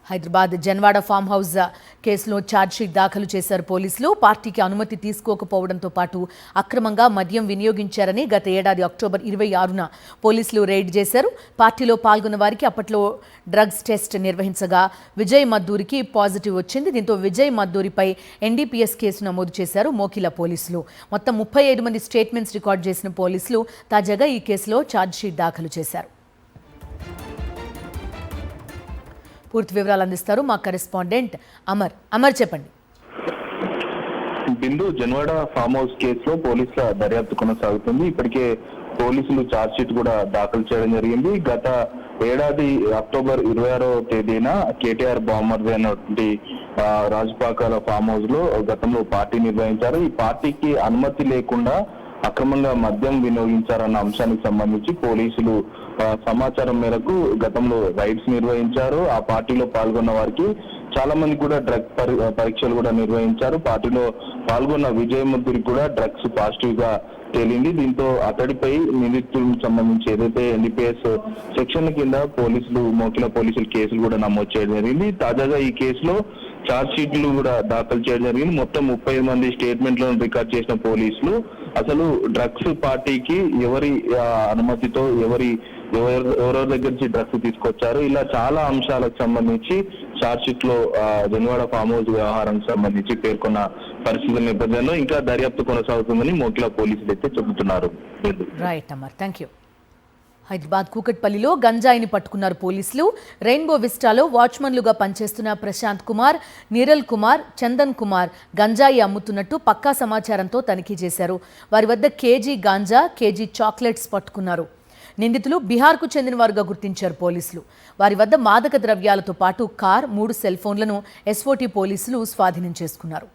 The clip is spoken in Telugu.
హైదరాబాద్ జన్వాడ ఫామ్ హౌస్ కేసులో ఛార్జ్షీట్ దాఖలు చేశారు పోలీసులు. పార్టీకి అనుమతి తీసుకోకపోవడంతో పాటు అక్రమంగా మద్యం వినియోగించారని గత ఏడాది అక్టోబర్ 26న పోలీసులు రైడ్ చేశారు. పార్టీలో పాల్గొన్న వారికి అప్పట్లో డ్రగ్స్ టెస్ట్ నిర్వహించగా విజయ్ మద్దూరికి పాజిటివ్ వచ్చింది. దీంతో విజయ్ మద్దూరిపై ఎన్డీపీఎస్ కేసు నమోదు చేశారు మోకిల పోలీసులు. మొత్తం 35 మంది స్టేట్మెంట్స్ రికార్డు చేసిన పోలీసులు తాజాగా ఈ కేసులో ఛార్జ్షీట్ దాఖలు చేశారు. పూర్తి వివరాలు అందిస్తారు మా కరెస్పాండెంట్ అమర్. చెప్పండి. బిందు, జన్వాడ ఫామ్ హౌస్ కేసులో పోలీసుల దర్యాప్తు కొనసాగుతుంది. ఇప్పటికే పోలీసులు ఛార్జ్ షీట్ కూడా దాఖలు చేయడం జరిగింది. గత ఏడాది అక్టోబర్ 26వ తేదీన కేటీఆర్ బామ్మర్ది అయినటువంటి రాజపాకాల ఫామ్ హౌస్ లో గతంలో పార్టీ నిర్వహించారు. ఈ పార్టీకి అనుమతి లేకుండా అక్రమంగా మద్యం వినియోగించారన్న అంశానికి సంబంధించి పోలీసులు సమాచారం మేరకు గతంలో రైడ్స్ నిర్వహించారు. ఆ పార్టీలో పాల్గొన్న వారికి చాలా మంది కూడా డ్రగ్ పరీక్షలు కూడా నిర్వహించారు. పార్టీలో పాల్గొన్న విజయ్ మద్దూరికి కూడా డ్రగ్స్ పాజిటివ్ గా తేలింది. దీంతో అతడిపై నిందితులకు సంబంధించి ఏదైతే ఎన్డీపీఎస్ సెక్షన్ కింద మోకిల పోలీసులు కేసులు కూడా నమోదు చేయడం జరిగింది. తాజాగా ఈ కేసులో ఛార్జ్ షీట్లు కూడా దాఖలు చేయడం జరిగింది. మొత్తం 35 మంది స్టేట్మెంట్లను రికార్డ్ చేసిన పోలీసులు అసలు డ్రగ్స్ పార్టీకి ఎవరి అనుమతితో ఎవరెవరి దగ్గర నుంచి డ్రగ్స్ తీసుకొచ్చారు, ఇలా చాలా అంశాలకు సంబంధించి ఛార్జ్ షీట్ లో జన్వాడ ఫామ్ హౌస్ వ్యవహారానికి సంబంధించి పేర్కొన్న పరిస్థితుల నేపథ్యంలో ఇంకా దర్యాప్తు కొనసాగుతుందని మోకిల పోలీసులు అయితే చెబుతున్నారు. Right Amar, thank you. Hyderabad కూకట్పల్లిలో గంజాయిని పట్టుకున్నారు పోలీసులు. రెయిన్బో విస్టాలో వాచ్మన్లుగా పనిచేస్తున్న ప్రశాంత్ కుమార్, నీరల్ కుమార్, చందన్ కుమార్ గంజాయి అమ్ముతున్నట్టు పక్కా సమాచారంతో తనిఖీ చేశారు. వారి వద్ద కేజీ గాంజా, కేజీ చాక్లెట్స్ పట్టుకున్నారు. నిందితులు బీహార్కు చెందిన వారుగా గుర్తించారు పోలీసులు. వారి వద్ద మాదక ద్రవ్యాలతో పాటు కార్, 3 సెల్ ఫోన్లను ఎస్ఓటీ పోలీసులు స్వాధీనం చేసుకున్నారు.